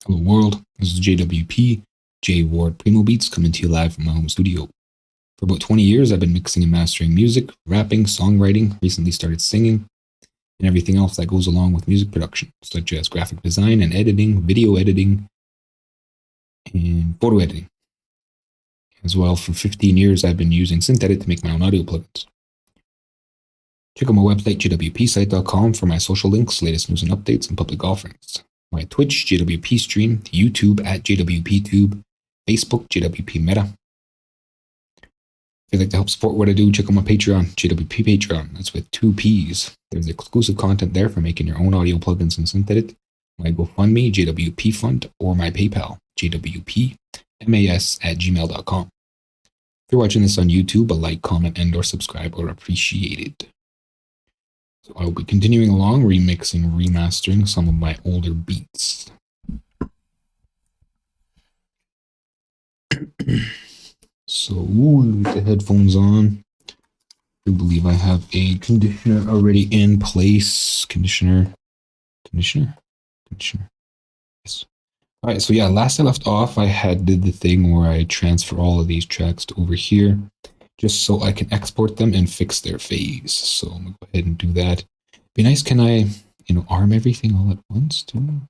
Hello world, this is JWP, J Ward Primo Beats, coming to you live from my home studio. For about 20 years, I've been mixing and mastering music, rapping, songwriting, recently started singing, and everything else that goes along with music production, such as graphic design and editing, video editing, and photo editing. As well, for 15 years, I've been using SynthEdit to make my own audio plugins. Check out my website, jwpsite.com, for my social links, latest news and updates, and public offerings. My Twitch, JWP stream, YouTube at JWPTube, Facebook, JWP Meta. If you'd like to help support what I do, check out my Patreon, JWP Patreon. That's with 2 P's. There's exclusive content there for making your own audio plugins in SynthEdit. My GoFundMe, JWP Fund, or my PayPal, jwpmas@gmail.com. If you're watching this on YouTube, a like, comment, and or subscribe are appreciated. So I will be continuing along, remixing, remastering some of my older beats. So, the headphones on. I believe I have a conditioner already in place. Conditioner. Yes. All right, so yeah, last I left off, I did the thing where I transfer all of these tracks to over here, just so I can export them and fix their phase. So I'm gonna go ahead and do that. Be nice, can I, arm everything all at once too?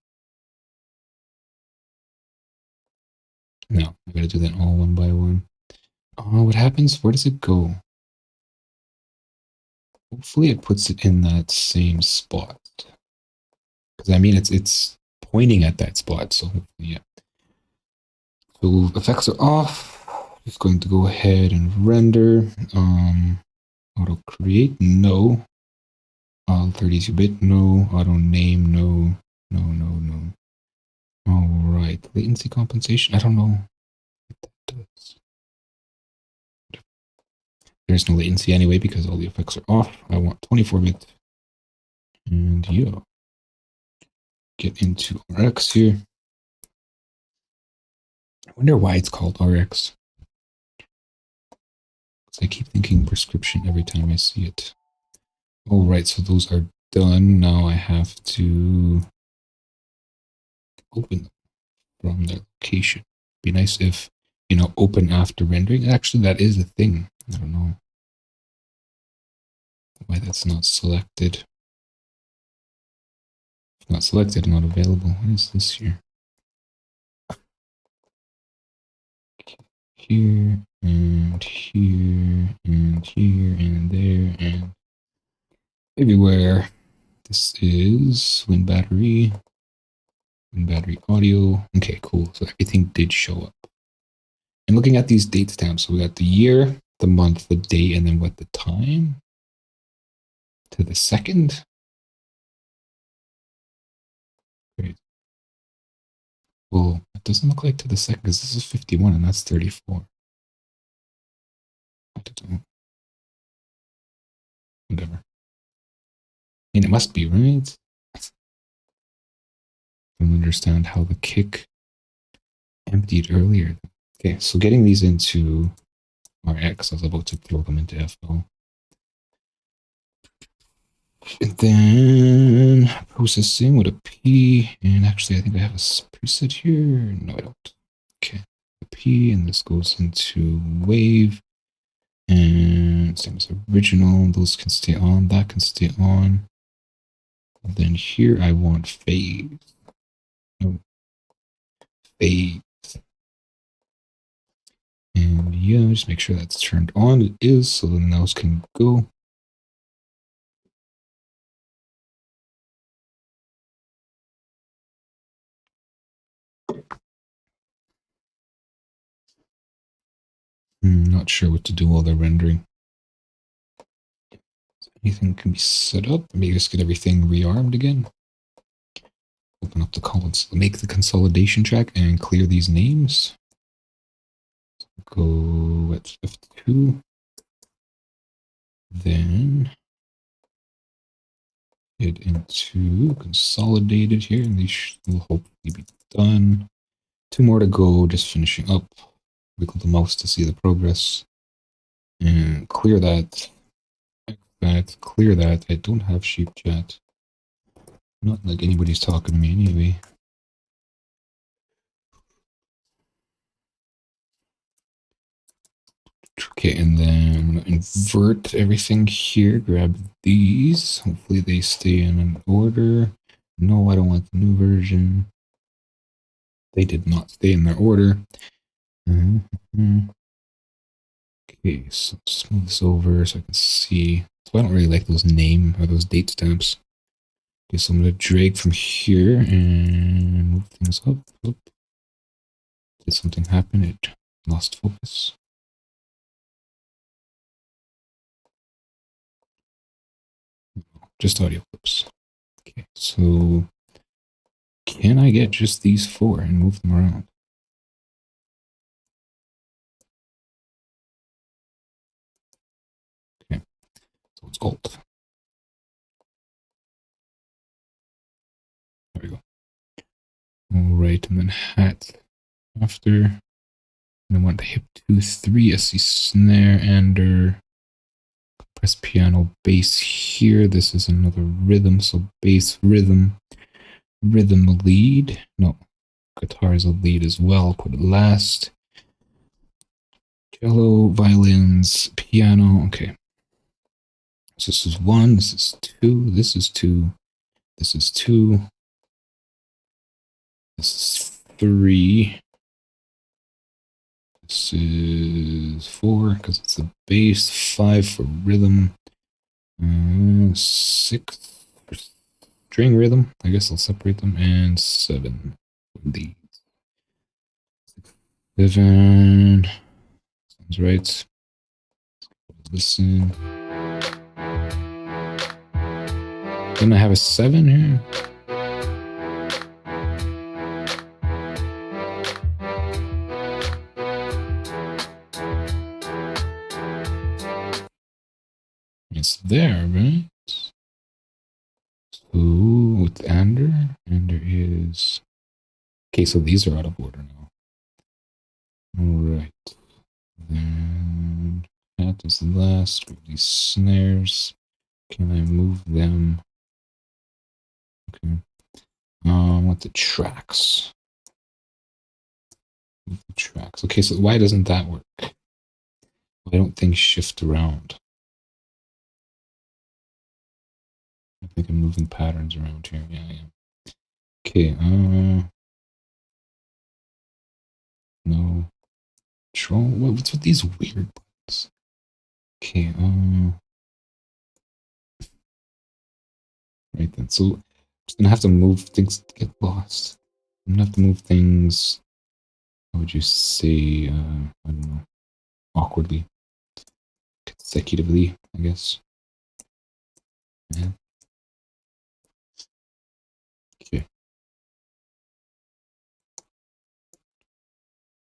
No, I gotta do that all one by one. Oh, what happens? Where does it go? Hopefully it puts it in that same spot. Because I mean, it's pointing at that spot, so hopefully, yeah. So effects are off. Just going to go ahead and render. Auto create, no. 32-bit, no. Auto name, no. No. All right, latency compensation. I don't know what that does. There's no latency anyway because all the effects are off. I want 24-bit. And yeah, get into RX here. I wonder why it's called RX. I keep thinking prescription every time I see it. All right, so those are done. Now I have to open them from their location. Be nice if, open after rendering. Actually, that is a thing. I don't know why that's not selected. If not selected, not available. What is this here? Here, and here, and here, and there, and everywhere. This is wind battery audio. Okay, cool. So everything did show up. And looking at these date stamps, so we got the year, the month, the day, and then what, the time? To the second? Great. Well, it doesn't look like to the second because this is 51 and that's 34. I don't know. Whatever. I mean, it must be, right? I don't understand how the kick emptied earlier. Okay, so getting these into RX, I was about to throw them into FL. And then processing with a P, and actually I think I have a preset here. No, I don't. Okay, a P, and this goes into wave, and same as original. Those can stay on. That can stay on. And then here I want phase. No, phase. And yeah, just make sure that's turned on. It is, so then those can go. Not sure what to do while they're rendering. Anything can be set up. Maybe just get everything rearmed again. Open up the columns, make the consolidation track and clear these names. So go at F2. Then get into consolidated here, and these will hopefully be done. 2 more to go, just finishing up. Wiggle the mouse to see the progress. And clear that. Clear that. I don't have sheep chat. Not like anybody's talking to me anyway. Okay, and then I'm gonna invert everything here, grab these. Hopefully they stay in an order. No, I don't want the new version. They did not stay in their order. Okay, so just move this over so I can see. So I don't really like those name or those date stamps. Okay, so I'm gonna drag from here and move things up. Oop. Did something happen? It lost focus. Just audio clips. Okay, so can I get just these four and move them around? Okay, so it's Alt. There we go. All right, and then hat after. And I want hip 2, 3 as the snare and press piano bass here. This is another rhythm, so bass rhythm, rhythm lead. No, guitar is a lead as well. Put it last. Cello, violins, piano. Okay. So this is 1, this is 2, this is 2, this is 2, this is 3, this is 4 because it's the bass, 5 for rhythm, 6 for string rhythm. I guess I'll separate them, and 7 for leads. 7 sounds right. Listen. Didn't I have a 7 here? It's there, right? So with Ander is... Okay, so these are out of order now. All right. Then that is the last of these snares. Can I move them? Okay. What the tracks? Move the tracks. Okay, so why doesn't that work? Why don't things shift around? I think I'm moving patterns around here. Yeah, yeah. Okay, no. Control. What's with these weird buttons? Okay, right then. So I'm just gonna have to move things to get lost. I'm gonna have to move things. How would you say? I don't know. Awkwardly, consecutively, I guess. Yeah. Okay.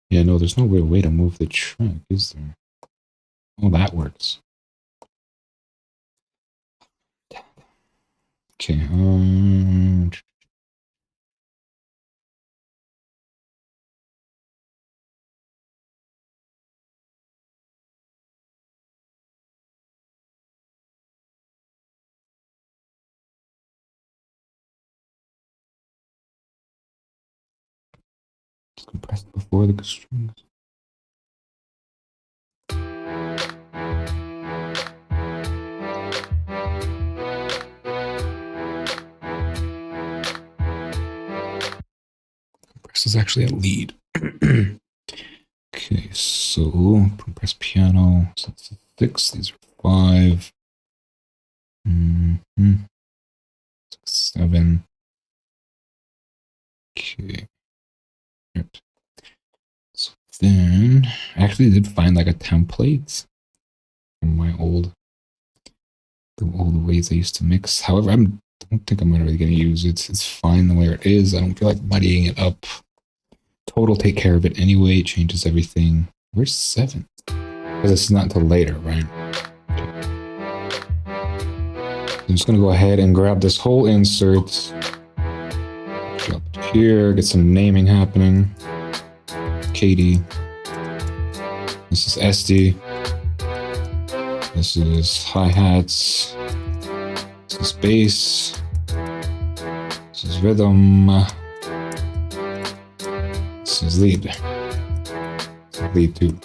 Yeah, no, there's no real way to move the track, is there? Oh, that works. Okay. Just compressed before the strings. Compressed is actually a lead. Okay, so compress piano. So that's 6. These are 5. 6, 7. Okay. Right. So then, I actually did find like a template from my the old ways I used to mix. However, I don't think I'm really going to use it. It's fine the way it is. I don't feel like muddying it up. Total take care of it anyway. It changes everything. Where's 7? Because it's not until later, right? I'm just going to go ahead and grab this whole insert. Drop it here. Get some naming happening. Katie. This is SD. This is hi-hats. This is bass. This is rhythm. This is lead. This is lead 2.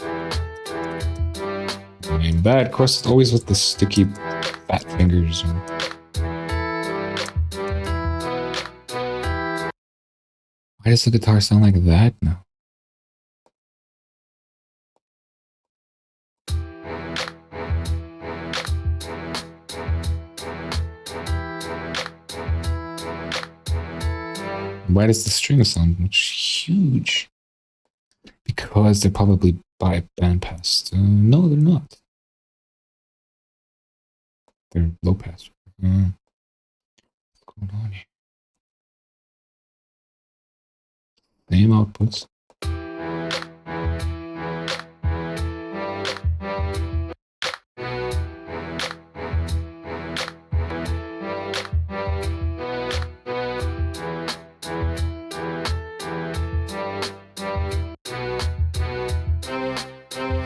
fine. That, of course, it's always with the sticky fat fingers. Why does the guitar sound like that now? Why does the string sound much huge? Because they're probably by bandpass. No, they're not. They're low pass. What's going on here? Same outputs.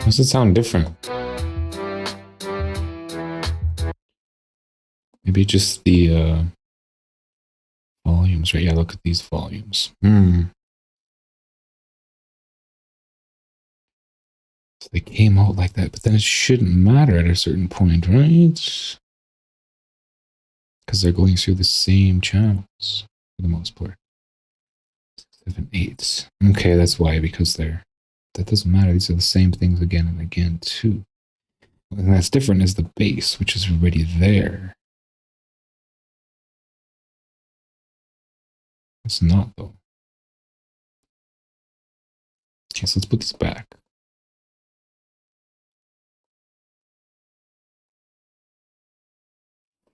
Does it sound different? Maybe just the volumes, right? Yeah, look at these volumes. So they came out like that, but then it shouldn't matter at a certain point, right? Because they're going through the same channels for the most part. 7, 8. Okay, that's why, because that doesn't matter. These are the same things again and again, too. And that's different is the bass, which is already there. It's not, though. Okay, so let's put this back.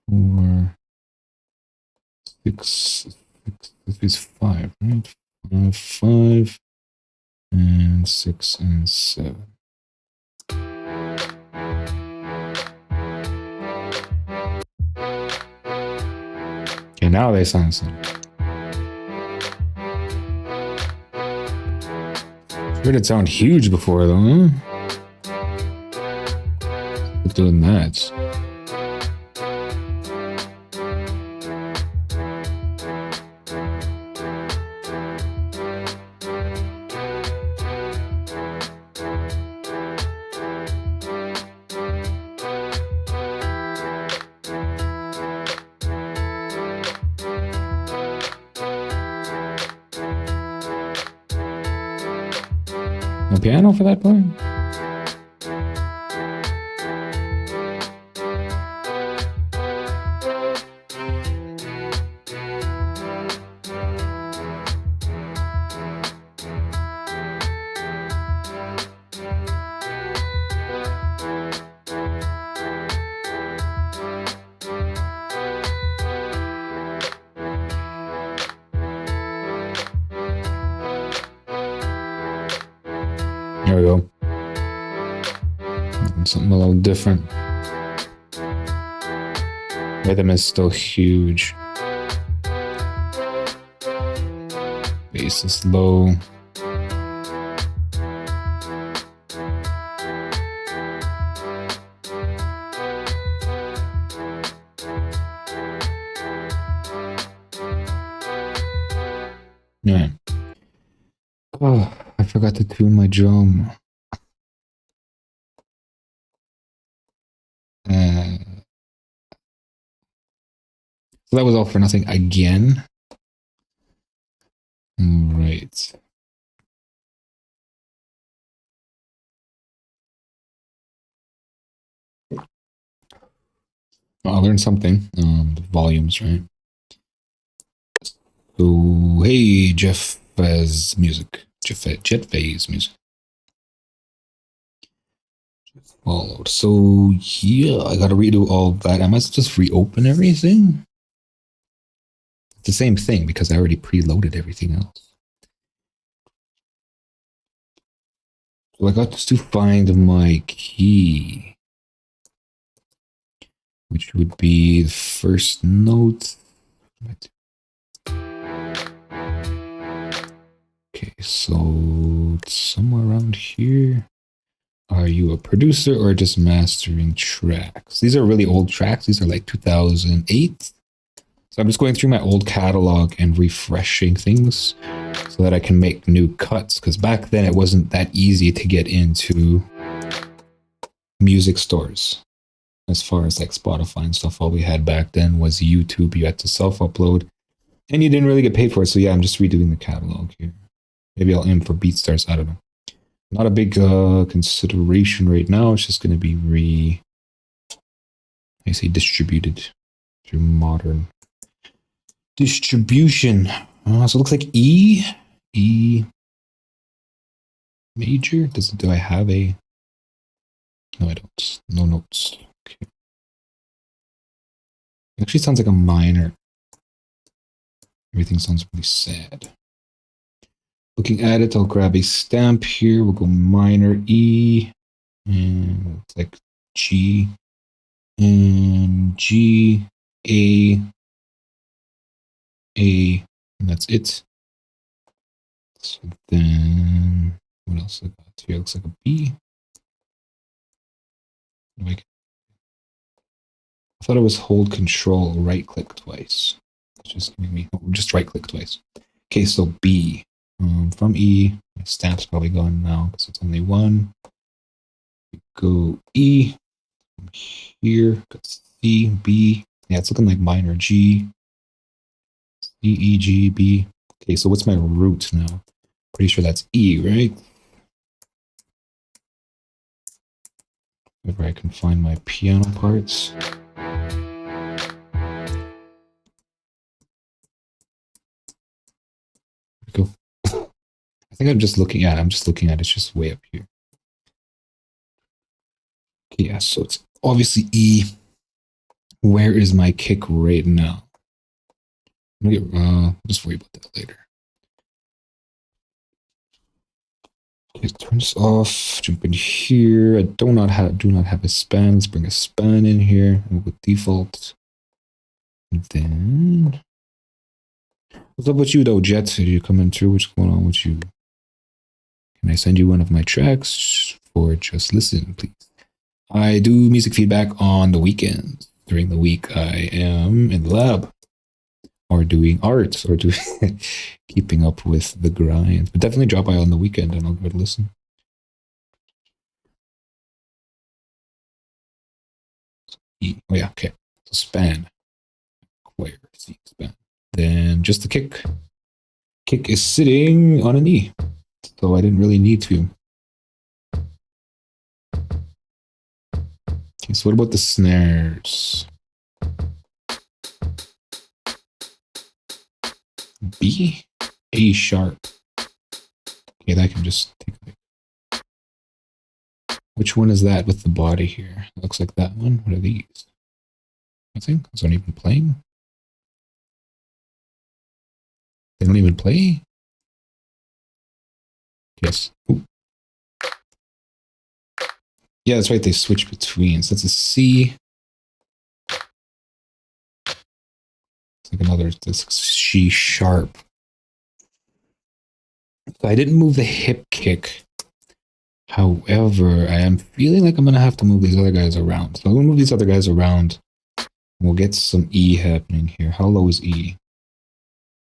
Four, six, this is 5, right? 5, and 6 and 7. Okay, now they sound the same. Sure did sound huge before though, huh? Keep doing that. No piano for that part? There we go. Something a little different. Rhythm is still huge. Bass is low. Yeah. Oh, I forgot to tune my drum. So that was all for nothing again. All right. Well, I learned something. The volumes, right? So, hey, Jeff Vaz music. Jet Phase music. Followed. So, yeah, I gotta redo all of that. I must just reopen everything. It's the same thing because I already preloaded everything else. So I got to find my key, which would be the first note. Okay, so it's somewhere around here. Are you a producer or just mastering tracks? These are really old tracks. These are like 2008. So I'm just going through my old catalog and refreshing things so that I can make new cuts. Because back then it wasn't that easy to get into music stores. As far as like Spotify and stuff, all we had back then was YouTube. You had to self-upload, and you didn't really get paid for it. So yeah, I'm just redoing the catalog here. Maybe I'll aim for BeatStars. I don't know. Not a big consideration right now. It's just going to be I say distributed through modern distribution. So it looks like E major. Do I have a? No, I don't. No notes. Okay. It actually sounds like a minor. Everything sounds really sad. Looking at it, I'll grab a stamp here. We'll go minor E, and it's like G, and G, A, and that's it. So then, what else I got here? Looks like a B. I thought it was hold control, right click twice. It's just giving me, just right click twice. Okay, so B. From E, my stamp's probably gone now because it's only one. Go E. From here, got C, B. Yeah, it's looking like minor G. C, E, G, B. Okay, so what's my root now? Pretty sure that's E, right? If I can find my piano parts. Go. I think I'm just looking at it. I'm just looking at it. It's just way up here. Okay, yeah, so it's obviously E. Where is my kick right now? I'm gonna get, just worry about that later. Okay, turn this off. Jump in here. I do not have a span. Let's bring a span in here. And we'll go default. And then what's up with you though, Jet? Are you coming through? What's going on with you? Can I send you one of my tracks for just listen, please? I do music feedback on the weekends. During the week, I am in the lab or doing art or doing keeping up with the grind. But definitely drop by on the weekend and I'll give it a listen. Oh yeah, okay. So span. Where C span. Then just the kick. Kick is sitting on an E. So I didn't really need to. Okay, so what about the snares? B, A sharp. Okay, that can just take a. Which one is that with the body here? It looks like that one. What are these? Nothing? Those aren't even playing? They don't even play? Yes. Ooh. Yeah, that's right. They switch between. So that's a C. It's like another, this C sharp. So I didn't move the hip kick. However, I am feeling like I'm going to have to move these other guys around. So I'm going to move these other guys around. We'll get some E happening here. How low is E?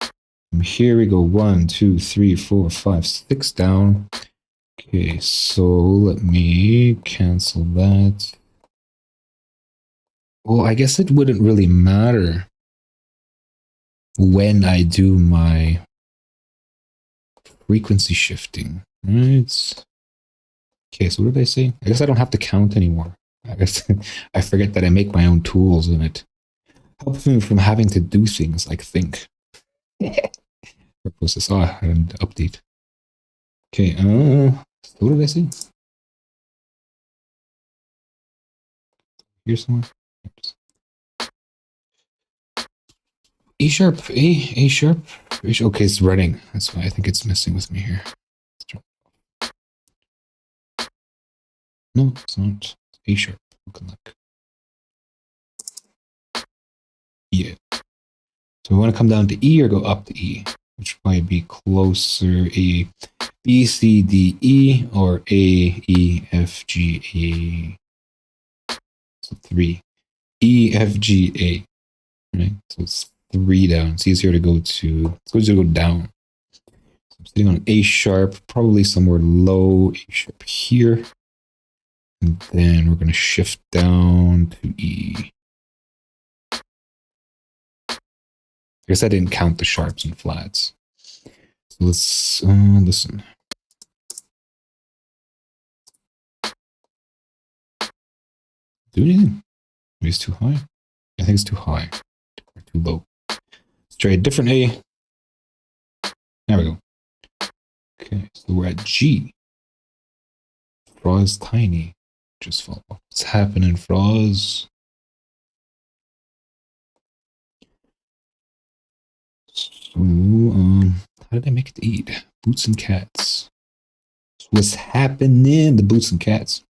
From here we go 1, 2, 3, 4, 5, 6 down. Okay, so let me cancel that. Well, I guess it wouldn't really matter when I do my frequency shifting, right? Okay, so what did I say? I guess I don't have to count anymore. I guess I forget that I make my own tools and it helps me from having to do things like think. Purpose this and update. Okay, so what did I say? Here somewhere. E sharp, A sharp. Okay, it's running. That's why I think it's messing with me here. No, it's not. It's A sharp. Looking like. Yeah. So we want to come down to E or go up to E, which would probably be closer. A, B, C, D, E, or A, E, F, G, A. So 3. E, F, G, A. Right? So it's 3 down. It's easier to go to, it's easier to go down. So I'm sitting on A sharp, probably somewhere low, A sharp here. And then we're going to shift down to E. I guess I didn't count the sharps and flats. So let's listen. Do anything? Maybe it's too high. I think it's too high or too low. Let's try a different A. There we go. Okay, so we're at G. Froz tiny. Just fall off. What's happening, Froz? So, how did I make it to eat? Boots and cats. So what's happening? The boots and cats.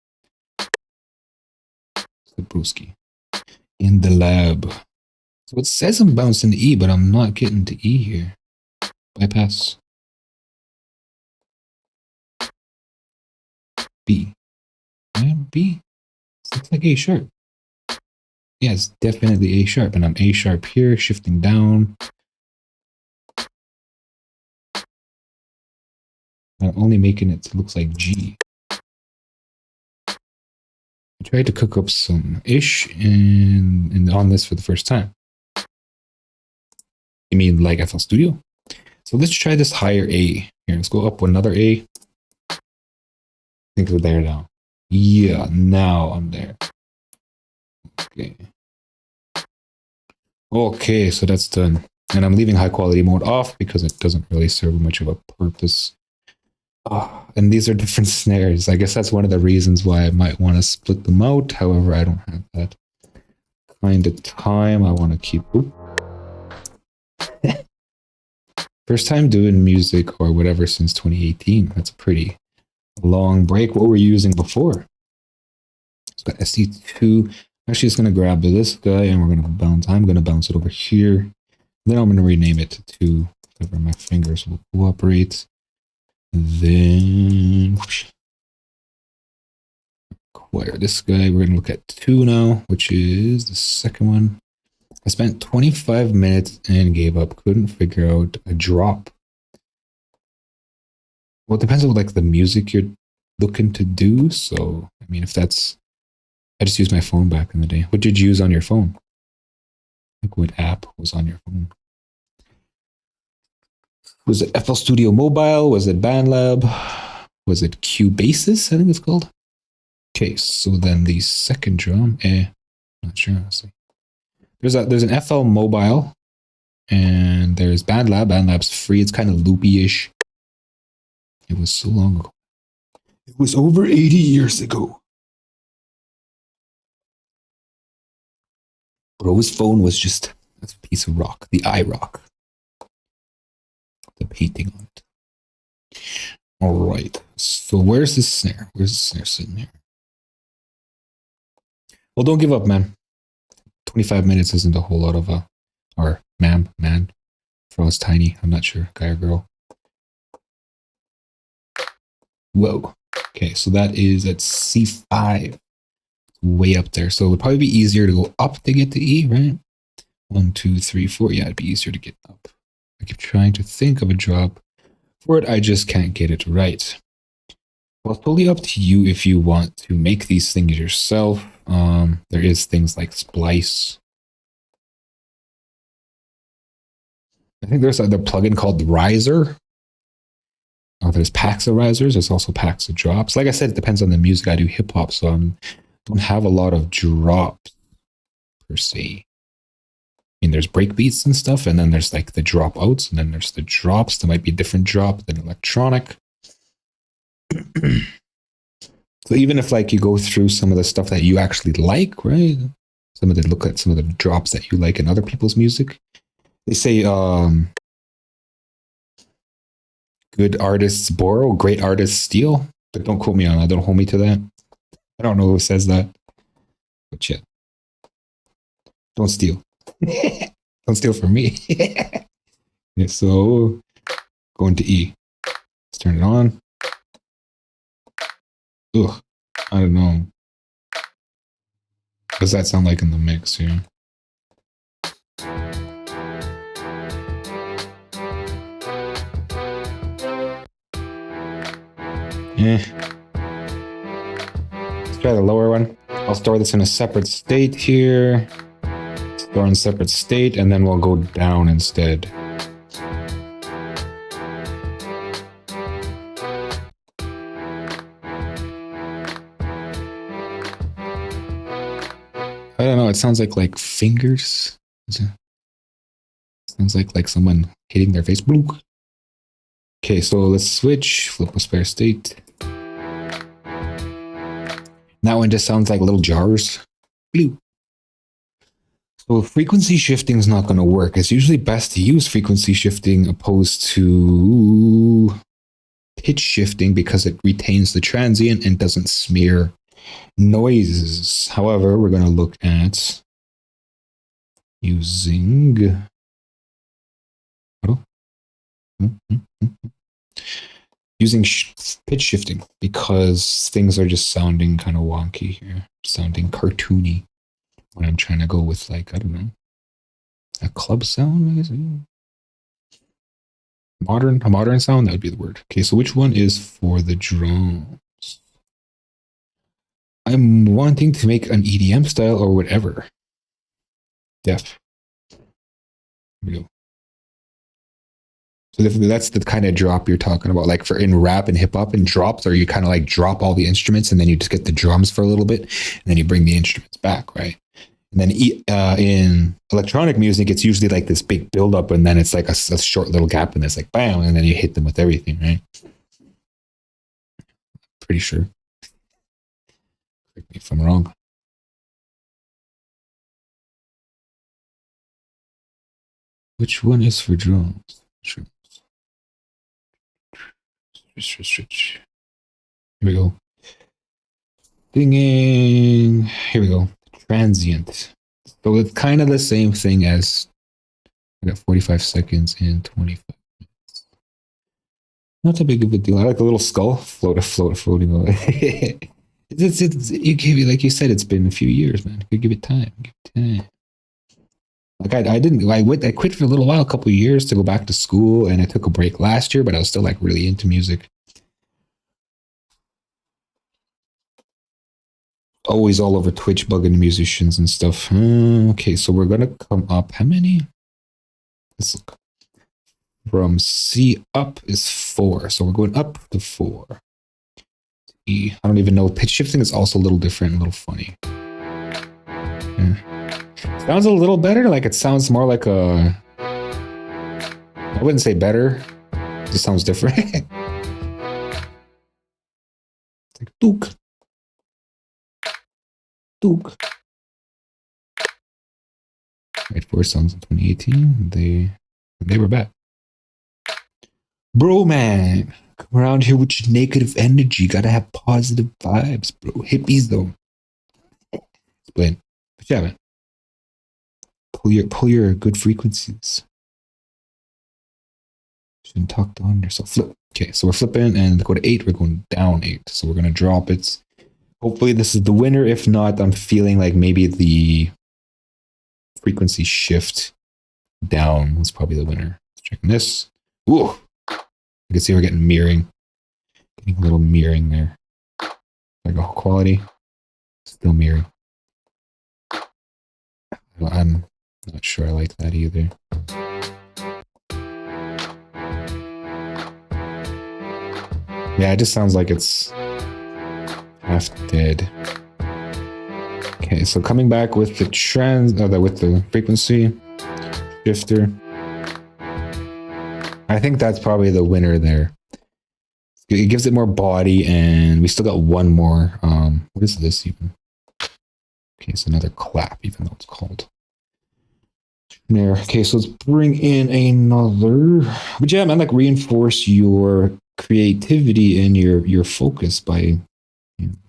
The brewski. In the lab. So it says I'm bouncing to E, but I'm not getting to E here. Bypass. B. And B? It looks like A sharp. Yeah, it's definitely A sharp, and I'm A sharp here, shifting down. I'm only making it to looks like G. I tried to cook up some ish and on this for the first time. You mean like FL Studio? So let's try this higher A. Here, let's go up another A. I think we're there now. Yeah, now I'm there. Okay. Okay, so that's done. And I'm leaving high quality mode off because it doesn't really serve much of a purpose. Oh, and these are different snares. I guess that's one of the reasons why I might want to split them out. However, I don't have that kind of time. I want to keep... First time doing music or whatever since 2018. That's a pretty long break. What were you using before? It's got SC2. Actually, just going to grab this guy and we're going to bounce. I'm going to bounce it over here. Then I'm going to rename it to whatever my fingers will cooperate. Then whoosh, acquire this guy. We're going to look at 2 now, which is the second one. I spent 25 minutes and gave up. Couldn't figure out a drop. Well, it depends on like the music you're looking to do. So, I mean, if that's... I just used my phone back in the day. What did you use on your phone? Like what app was on your phone? Was it FL Studio Mobile? Was it BandLab? Was it Cubasis? I think it's called. Okay, so then the second drum, not sure, honestly. There's an FL Mobile, and there's BandLab. BandLab's free. It's kind of loopy-ish. It was so long ago. It was over 80 years ago. Bro's phone was just a piece of rock. The iRock. The painting on it. All right. So where's the snare? Where's the snare sitting here? Well, don't give up, man. 25 minutes isn't a whole lot of or man. Froz tiny. I'm not sure. Guy or girl. Whoa. Okay, so that is at C5. Way up there. So it would probably be easier to go up to get to E, right? 1, 2, 3, 4. Yeah, it'd be easier to get up. I keep trying to think of a drop for it. I just can't get it right. Well, it's totally up to you if you want to make these things yourself. There is things like Splice. I think there's a plugin called Riser. There's packs of risers. There's also packs of drops. Like I said, it depends on the music. I do hip hop, so I don't have a lot of drops per se. I mean, there's breakbeats and stuff, and then there's like the dropouts, and then there's the drops. There might be a different drop than electronic. So even if like you go through some of the stuff that you actually like, right? Look at some of the drops that you like in other people's music. They say good artists borrow, great artists steal. But don't quote me on that. Don't hold me to that. I don't know who says that. But yeah. Don't steal. Don't steal from me. Yeah, so going to E. Let's turn it on. Ugh, I don't know. What does that sound like in the mix here? Let's try the lower one. I'll store this in a separate state here. Store in separate state, and then we'll go down instead. I don't know, it sounds like fingers. Sounds like someone hitting their face. Okay, so let's switch, flip a spare state. That one just sounds like little jars. So frequency shifting is not going to work. It's usually best to use frequency shifting opposed to pitch shifting because it retains the transient and doesn't smear noises. However, we're going to look at using pitch shifting because things are just sounding kind of wonky here, sounding cartoony when I'm trying to go with, like, I don't know, a club sound, I guess. A modern sound, that would be the word. Okay, so which one is for the drums? I'm wanting to make an EDM style or whatever. Def. Here we go. So that's the kind of drop you're talking about. Like for in rap and hip hop and drops, or you kind of like drop all the instruments and then you just get the drums for a little bit and then you bring the instruments back, right? And then in electronic music, it's usually like this big buildup and then it's like a short little gap and it's like bam, and then you hit them with everything, right? Pretty sure. Correct me if I'm wrong. Which one is for drums? Switch. Here we go. Dinging. Here we go. Transient. So it's kind of the same thing as I got 45 seconds and 25 minutes. Not that big of a deal. I like the little skull floating away. You gave it, like you said, it's been a few years, man. You give it time. Like I quit for a little while, a couple of years to go back to school, and I took a break last year, but I was still like really into music. Always all over Twitch bugging musicians and stuff. Okay, so we're gonna come up. How many? Let's look. From C up is 4, so we're going up to 4. E. I don't even know. Pitch shifting is also a little different, a little funny. Yeah. Sounds a little better. Like it sounds more like a. I wouldn't say better. It just sounds different. It's like Duke. Right, 4 songs in 2018. They were back. Bro, man, come around here with your negative energy. Gotta have positive vibes, bro. Hippies though. But yeah, man. Pull your good frequencies. Shouldn't talk down yourself. Flip. Okay, so we're flipping and go to 8. We're going down 8. So we're gonna drop it. Hopefully this is the winner. If not, I'm feeling like maybe the frequency shift down was probably the winner. Let's check this. Ooh. You can see we're getting mirroring. Getting a little mirroring there. Like a quality. Still mirroring. I'm not sure I like that either. Yeah, it just sounds like it's half dead. Okay, so coming back with the with the frequency shifter. I think that's probably the winner there. It gives it more body, and we still got one more. What is this even? Okay, it's another clap, even though it's called snare. Okay, so let's bring in another. But yeah, man, like reinforce your creativity and your focus by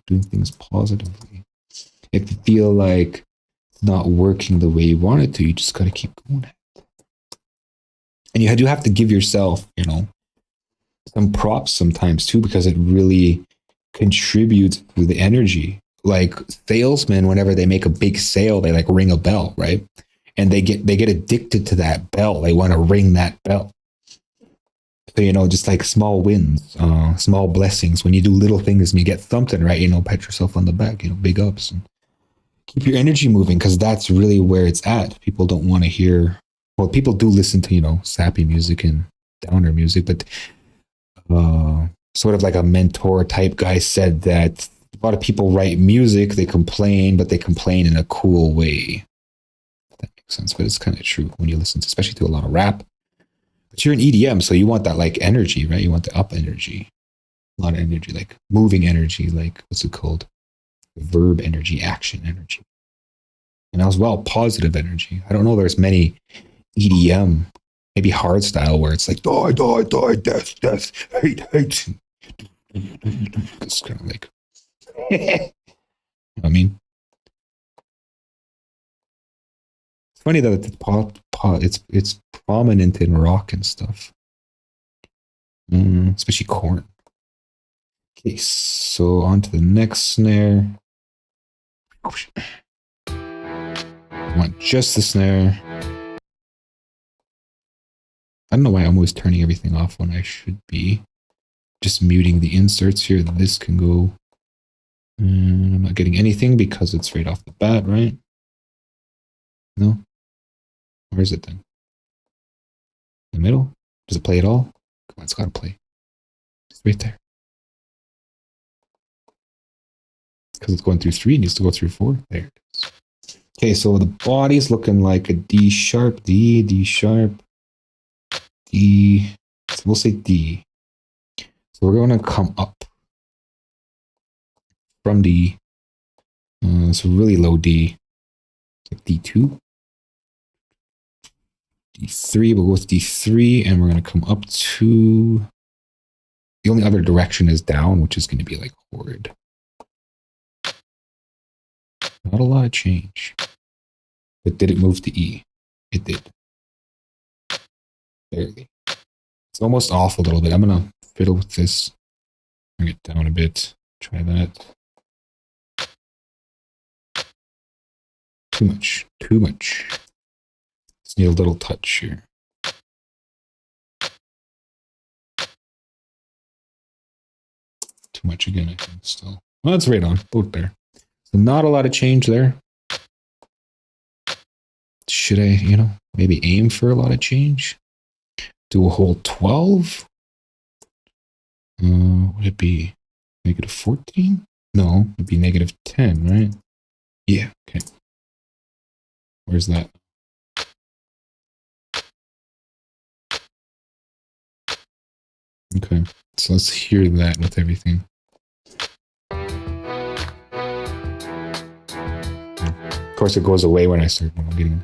doing things positively. If you feel like it's not working the way you want it to, you just got to keep going at it. And you do have to give yourself, some props sometimes too, because it really contributes to the energy. Like salesmen, whenever they make a big sale, they like ring a bell, right? And they get addicted to that bell. They want to ring that bell. So, just like small wins, small blessings. When you do little things and you get something right, pat yourself on the back, big ups and keep your energy moving because that's really where it's at. People don't want to hear, well, people do listen to, sappy music and downer music, but sort of like a mentor type guy said that a lot of people write music, they complain, but they complain in a cool way. If that makes sense, but it's kind of true when you listen to, especially to a lot of rap. But you're in EDM, so you want that like energy, right? You want the up energy, a lot of energy, like moving energy, like what's it called? Verb energy, action energy, and as well positive energy. I don't know. There's many EDM, maybe hard style, where it's like die, die, die, death, death, hate, hate. It's kind of like, I mean, it's funny that it's it's prominent in rock and stuff, especially corn. Okay, so on to the next snare. I want just the snare. I don't know why I'm always turning everything off when I should be just muting the inserts here. This can go. And I'm not getting anything because it's right off the bat, right? No? Where is it then? In the middle? Does it play at all? Come on, it's gotta play. It's right there. Because it's going through 3, it needs to go through 4. There it is. Okay, so the body's looking like a D sharp, D, D sharp, D. So we'll say D. So we're going to come up from D. It's a really low D. It's like D2. D3, we'll go with D3, and we're going to come up to... The only other direction is down, which is going to be like horrid. Not a lot of change. But did it move to E? It did. Barely. It's almost off a little bit. I'm going to fiddle with this. Bring it down a bit. Try that. Too much. Too much. Just need a little touch here. Too much again, I think, still. Well, that's right on. Both there. So not a lot of change there. Should I, maybe aim for a lot of change? Do a whole 12? Would it be negative 14? No, it'd be negative 10, right? Yeah, okay. Where's that? Okay, so let's hear that with everything. Of course, it goes away when I start getting.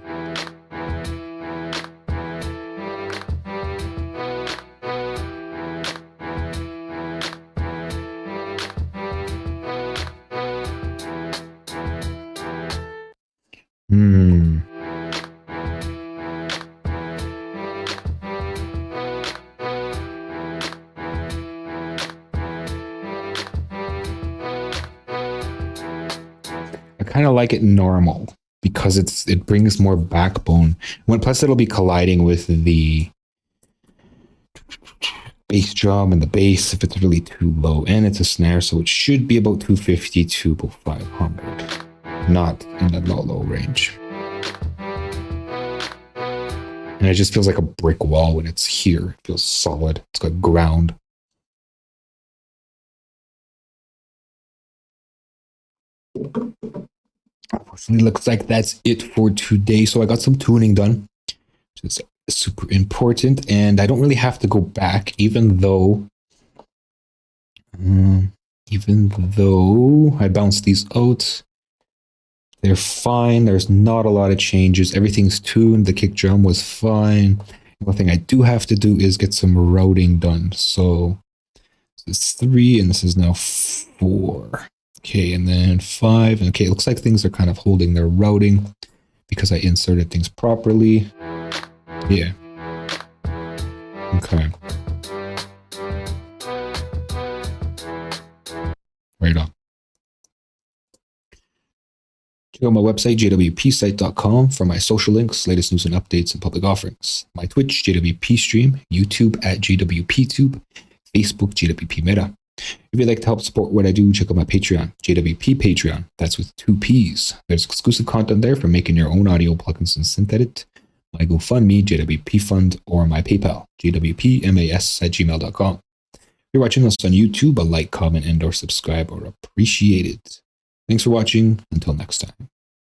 I kind of like it normal because it brings more backbone. Plus it'll be colliding with the bass drum and the bass if it's really too low, and it's a snare, so it should be about 250 to about 500, not in the low range. And it just feels like a brick wall when it's here. It feels solid. It's got ground. Unfortunately, looks like that's it for today. So I got some tuning done, which is super important, and I don't really have to go back, even though I bounced these out. They're fine. There's not a lot of changes. Everything's tuned. The kick drum was fine. The only thing I do have to do is get some routing done. So this is 3, and this is now 4. Okay, and then 5. Okay, it looks like things are kind of holding their routing because I inserted things properly. Yeah. Okay. Right on. Go on my website, jwpsite.com, for my social links, latest news and updates, and public offerings. My Twitch, JWP stream, YouTube at JWPTube, Facebook, JWP Meta. If you'd like to help support what I do, check out my Patreon, JWP Patreon. That's with 2 P's. There's exclusive content there for making your own audio plugins and synth edit. My GoFundMe, JWP Fund, or my PayPal, jwpmas@gmail.com. If you're watching us on YouTube, a like, comment, and or subscribe are appreciated. Thanks for watching. Until next time.